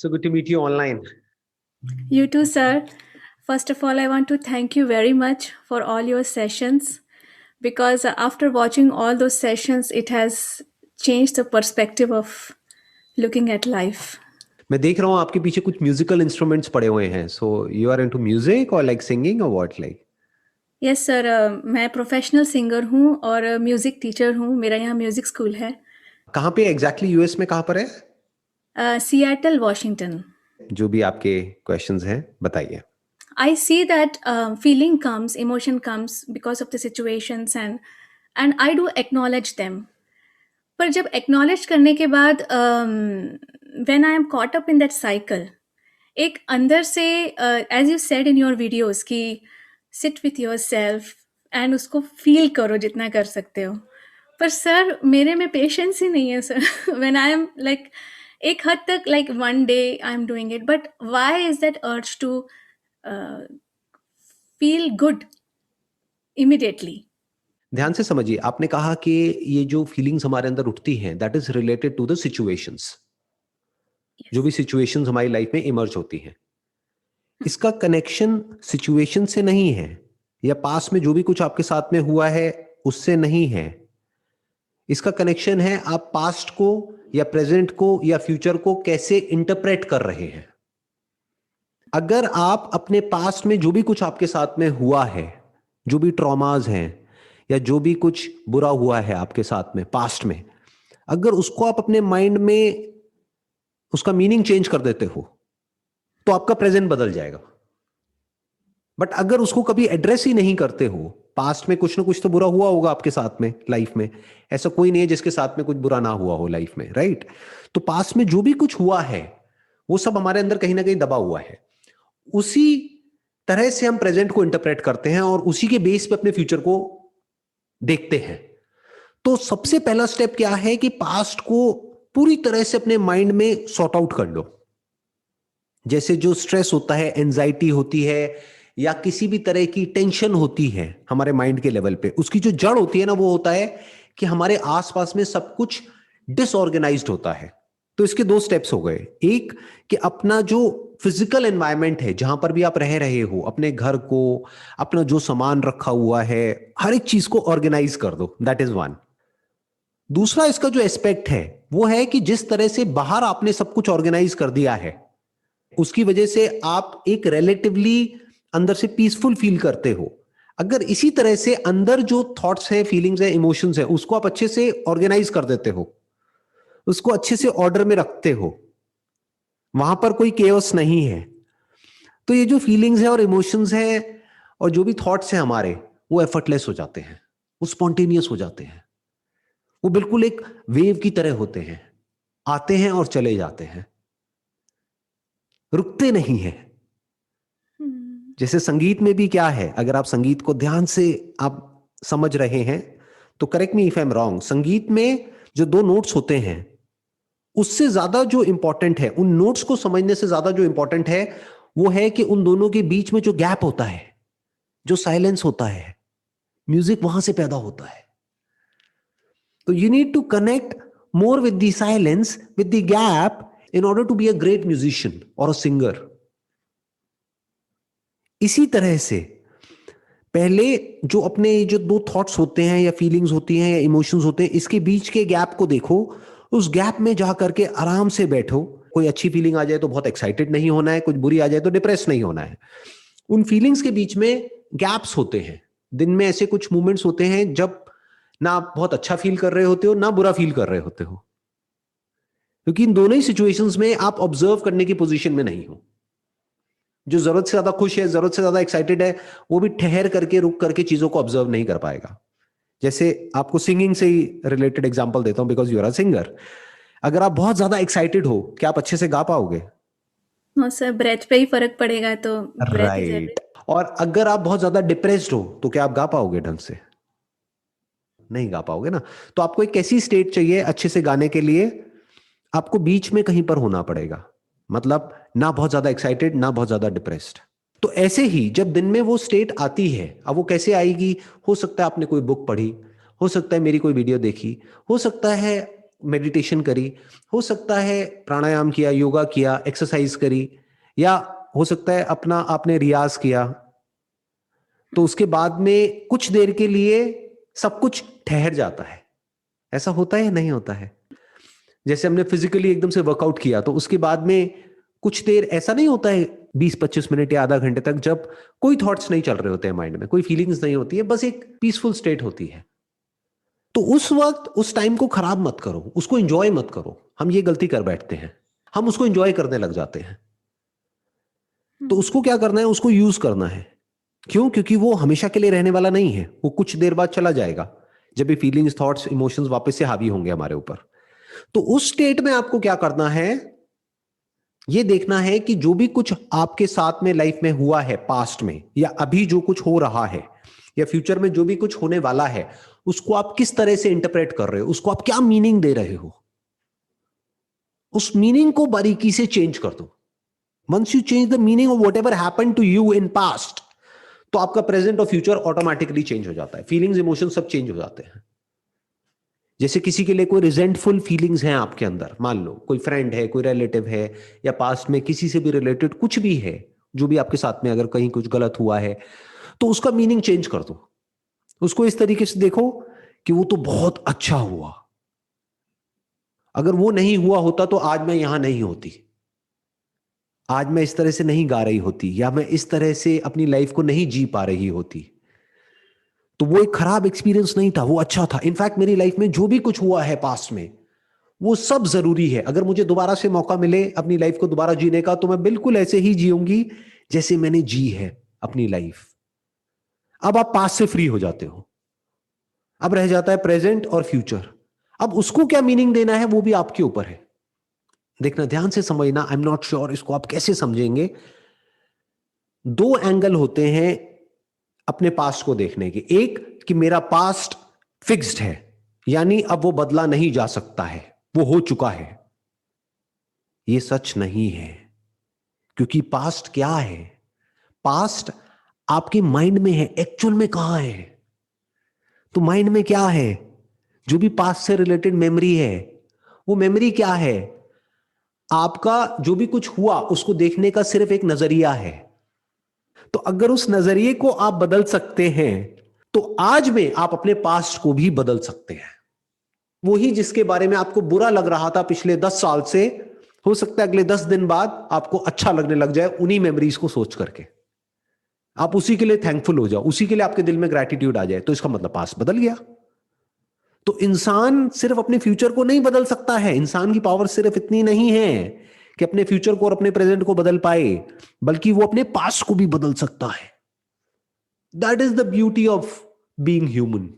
So good to meet you online. You too, sir. First of all, I want to thank you very much for all your sessions because after watching all those sessions, it has changed the perspective of looking at life. मैं देख रहा हूँ आपके पीछे कुछ musical instruments पड़े हुए हैं. So you are into music or like singing or what like? Yes sir, मैं प्रोफेशनल सिंगर हूँ और म्यूज़िक टीचर हूँ. मेरा यहाँ म्यूज़िक स्कूल है, कहाँ पे एग्जैक्टली यूएस में कहाँ पर है? Seattle Washington. जो भी आपके क्वेश्चंस हैं बताइए. I see that feeling comes, emotion comes because of the situations, and I do acknowledge them. पर जब एक्नॉलेज करने के बाद when I am caught up in that cycle, एक अंदर से as you said in your videos कि sit with yourself and उसको फील करो जितना कर सकते हो. पर सर मेरे में पेशेंस ही नहीं है sir. When I am like एक हद तक like one day I am doing it, but why is that urge to feel good immediately. ध्यान से समझिए, आपने कहा कि ये जो फीलिंग्स हमारे अंदर उठती हैं that is related to the situations. जो भी सिचुएशंस हमारी लाइफ में इमर्ज होती हैं, इसका कनेक्शन सिचुएशन से नहीं है या पास में जो भी कुछ आपके साथ में हुआ है उससे नहीं है. इसका कनेक्शन है आप पास्ट को या प्रेजेंट को या फ्यूचर को कैसे इंटरप्रेट कर रहे हैं. अगर आप अपने पास्ट में जो भी कुछ आपके साथ में हुआ है, जो भी ट्रॉमास हैं या जो भी कुछ बुरा हुआ है आपके साथ में पास्ट में, अगर उसको आप अपने माइंड में उसका मीनिंग चेंज कर देते हो तो आपका प्रेजेंट बदल जाएगा. बट अगर उसको कभी एड्रेस ही नहीं करते हो, पास्ट में कुछ ना कुछ तो बुरा हुआ होगा आपके साथ में लाइफ में. ऐसा कोई नहीं है जिसके साथ में कुछ बुरा ना हुआ हो लाइफ में, राइट? तो पास्ट में जो भी कुछ हुआ है वो सब हमारे अंदर कहीं ना कहीं दबा हुआ है. उसी तरह से हम प्रेजेंट को इंटरप्रेट करते हैं और उसी के बेस पे अपने फ्यूचर को देखते हैं. तो सबसे पहला स्टेप क्या है कि पास्ट को पूरी तरह से अपने माइंड में सॉर्ट आउट कर लो. जैसे जो स्ट्रेस होता है, एंजाइटी होती है या किसी भी तरह की टेंशन होती है हमारे माइंड के लेवल पे, उसकी जो जड़ होती है ना वो होता है कि हमारे आसपास में सब कुछ डिसऑर्गेनाइज्ड होता है. तो इसके दो स्टेप्स हो गए. एक कि अपना जो फिजिकल एनवायरनमेंट है जहां पर भी आप रह रहे हो, अपने घर को, अपना जो सामान रखा हुआ है, हर एक चीज को ऑर्गेनाइज कर दो. That is one. दूसरा इसका जो एस्पेक्ट है वो है कि जिस तरह से बाहर आपने सब कुछ ऑर्गेनाइज कर दिया है उसकी वजह से आप एक रिलेटिवली अंदर से पीसफुल फील करते हो. अगर इसी तरह से अंदर जो थॉट्स है, फीलिंग्स है, इमोशंस है, उसको आप अच्छे से ऑर्गेनाइज कर देते हो, उसको अच्छे से ऑर्डर में रखते हो, वहां पर कोई केओस नहीं है, तो ये जो फीलिंग्स है और इमोशंस है और जो भी थॉट्स है हमारे, वो एफर्टलेस हो जाते हैं, वो स्पॉन्टेनियस हो जाते हैं. वो बिल्कुल एक वेव की तरह होते हैं, आते हैं और चले जाते हैं, रुकते नहीं हैं. जैसे संगीत में भी क्या है, अगर आप संगीत को ध्यान से आप समझ रहे हैं तो correct me if I am wrong, संगीत में जो दो नोट्स होते हैं उससे ज्यादा जो इंपॉर्टेंट है, उन नोट्स को समझने से ज्यादा जो इंपॉर्टेंट है वो है कि उन दोनों के बीच में जो गैप होता है, जो साइलेंस होता है, म्यूजिक वहां से पैदा होता है. तो you need to connect more with the silence, with the gap, in order to be a great musician or a singer. इसी तरह से पहले जो अपने जो दो थॉट्स होते हैं या फीलिंग्स होती हैं या इमोशंस होते हैं, इसके बीच के गैप को देखो. उस गैप में जा करके आराम से बैठो. कोई अच्छी फीलिंग आ जाए तो बहुत एक्साइटेड नहीं होना है, कुछ बुरी आ जाए तो डिप्रेस नहीं होना है. उन फीलिंग्स के बीच में गैप्स होते हैं. दिन में ऐसे कुछ मोमेंट्स होते हैं जब ना आप बहुत अच्छा फील कर रहे होते हो ना बुरा फील कर रहे होते हो, क्योंकि इन दोनों ही सिचुएशंस में आप ऑब्जर्व करने की पोजीशन में नहीं हो. जो जरूरत से ज्यादा खुश है, जरूरत से ज्यादा एक्साइटेड है, वो भी ठहर करके, रुक करके चीजों को ऑब्जर्व नहीं कर पाएगा. जैसे आपको सिंगिंग से ही रिलेटेड एग्जांपल देता हूं, because you are a singer. अगर आप बहुत ज्यादा एक्साइटेड हो, क्या आप अच्छे से गा पाओगे? हाँ सर, ब्रेथ पे ही फर्क पड़ेगा, तो ब्रेथ इज राइट. एवरीथिंग. और अगर आप बहुत ज्यादा डिप्रेस्ड हो तो क्या आप गा पाओगे ढंग से? नहीं गा पाओगे ना. तो आपको एक ऐसी स्टेट चाहिए अच्छे से गाने के लिए, आपको बीच में कहीं पर होना पड़ेगा. मतलब ना बहुत ज्यादा एक्साइटेड ना बहुत ज्यादा डिप्रेस्ड. तो ऐसे ही जब दिन में वो स्टेट आती है, अब वो कैसे आएगी? हो सकता है आपने कोई बुक पढ़ी, हो सकता है मेरी कोई वीडियो देखी, हो सकता है मेडिटेशन करी, हो सकता है प्राणायाम किया, योगा किया, एक्सरसाइज करी, या हो सकता है अपना आपने रियाज किया, तो उसके बाद में कुछ देर के लिए सब कुछ ठहर जाता है। ऐसा होता है या नहीं होता है? जैसे हमने फिजिकली एकदम से वर्कआउट किया तो उसके बाद में कुछ देर ऐसा नहीं होता है, 20-25 मिनट या आधा घंटे तक, जब कोई थॉट्स नहीं चल रहे होते हैं माइंड में, कोई फीलिंग्स नहीं होती है, बस एक पीसफुल स्टेट होती है। तो उस वक्त उस टाइम को खराब मत करो, उसको एंजॉय मत करो। हम ये गलती कर बैठते हैं, हम उसको एंजॉय करने लग जाते हैं। तो उसको क्या करना है, उसको यूज करना है। क्यों? क्योंकि वो हमेशा के लिए रहने वाला नहीं है, वो कुछ देर बाद चला जाएगा, जब ये फीलिंग्स, थॉट्स, इमोशंस वापस से हावी होंगे हमारे ऊपर। तो उस स्टेट में आपको क्या करना है, ये देखना है कि जो भी कुछ आपके साथ में लाइफ में हुआ है पास्ट में, या अभी जो कुछ हो रहा है, या फ्यूचर में जो भी कुछ होने वाला है, उसको आप किस तरह से इंटरप्रेट कर रहे हो, उसको आप क्या मीनिंग दे रहे हो। उस मीनिंग को बारीकी से चेंज कर दो। Once you change the meaning of whatever happened to you in past, तो आपका प्रेजेंट और फ्यूचर ऑटोमेटिकली चेंज हो जाता है। फीलिंग्स, इमोशन सब चेंज हो जाते हैं। जैसे किसी के लिए कोई रिजेंटफुल फीलिंग्स हैं आपके अंदर, मान लो कोई फ्रेंड है, कोई रिलेटिव है, या पास्ट में किसी से भी रिलेटेड कुछ भी है, जो भी आपके साथ में अगर कहीं कुछ गलत हुआ है, तो उसका मीनिंग चेंज कर दो। उसको इस तरीके से देखो कि वो तो बहुत अच्छा हुआ, अगर वो नहीं हुआ होता तो आज मैं यहां नहीं होती, आज मैं इस तरह से नहीं गा रही होती, या मैं इस तरह से अपनी लाइफ को नहीं जी पा रही होती। तो वो एक खराब एक्सपीरियंस नहीं था, वो अच्छा था। इनफैक्ट मेरी लाइफ में जो भी कुछ हुआ है पास्ट में, वो सब जरूरी है। अगर मुझे दोबारा से मौका मिले अपनी लाइफ को दोबारा जीने का, तो मैं बिल्कुल ऐसे ही जीऊंगी जैसे मैंने जी है अपनी लाइफ। अब आप पास्ट से फ्री हो जाते हो, अब रह जाता है प्रेजेंट और फ्यूचर। अब उसको क्या मीनिंग देना है वो भी आपके ऊपर है। देखना, ध्यान से समझना, आई एम नॉट श्योर इसको आप कैसे समझेंगे। दो एंगल होते हैं अपने पास्ट को देखने के। एक कि मेरा पास्ट फिक्स्ड है, यानी अब वो बदला नहीं जा सकता है, वो हो चुका है। ये सच नहीं है, क्योंकि पास्ट क्या है? पास्ट आपके माइंड में है, एक्चुअल में कहां है? तो माइंड में क्या है? जो भी पास्ट से रिलेटेड मेमोरी है, वो मेमोरी क्या है? आपका जो भी कुछ हुआ उसको देखने का सिर्फ एक नजरिया है। तो अगर उस नजरिए को आप बदल सकते हैं, तो आज में आप अपने पास्ट को भी बदल सकते हैं। वही जिसके बारे में आपको बुरा लग रहा था पिछले 10 साल से, हो सकता है अगले 10 दिन बाद आपको अच्छा लगने लग जाए उन्हीं मेमोरीज को सोच करके। आप उसी के लिए थैंकफुल हो जाओ, उसी के लिए आपके दिल में ग्रैटिट्यूड आ जाए, तो इसका मतलब पास्ट बदल गया। तो इंसान सिर्फ अपने फ्यूचर को नहीं बदल सकता है। इंसान की पावर सिर्फ इतनी नहीं है कि अपने फ्यूचर को और अपने प्रेजेंट को बदल पाए, बल्कि वो अपने पास्ट को भी बदल सकता है। That is the beauty of being human.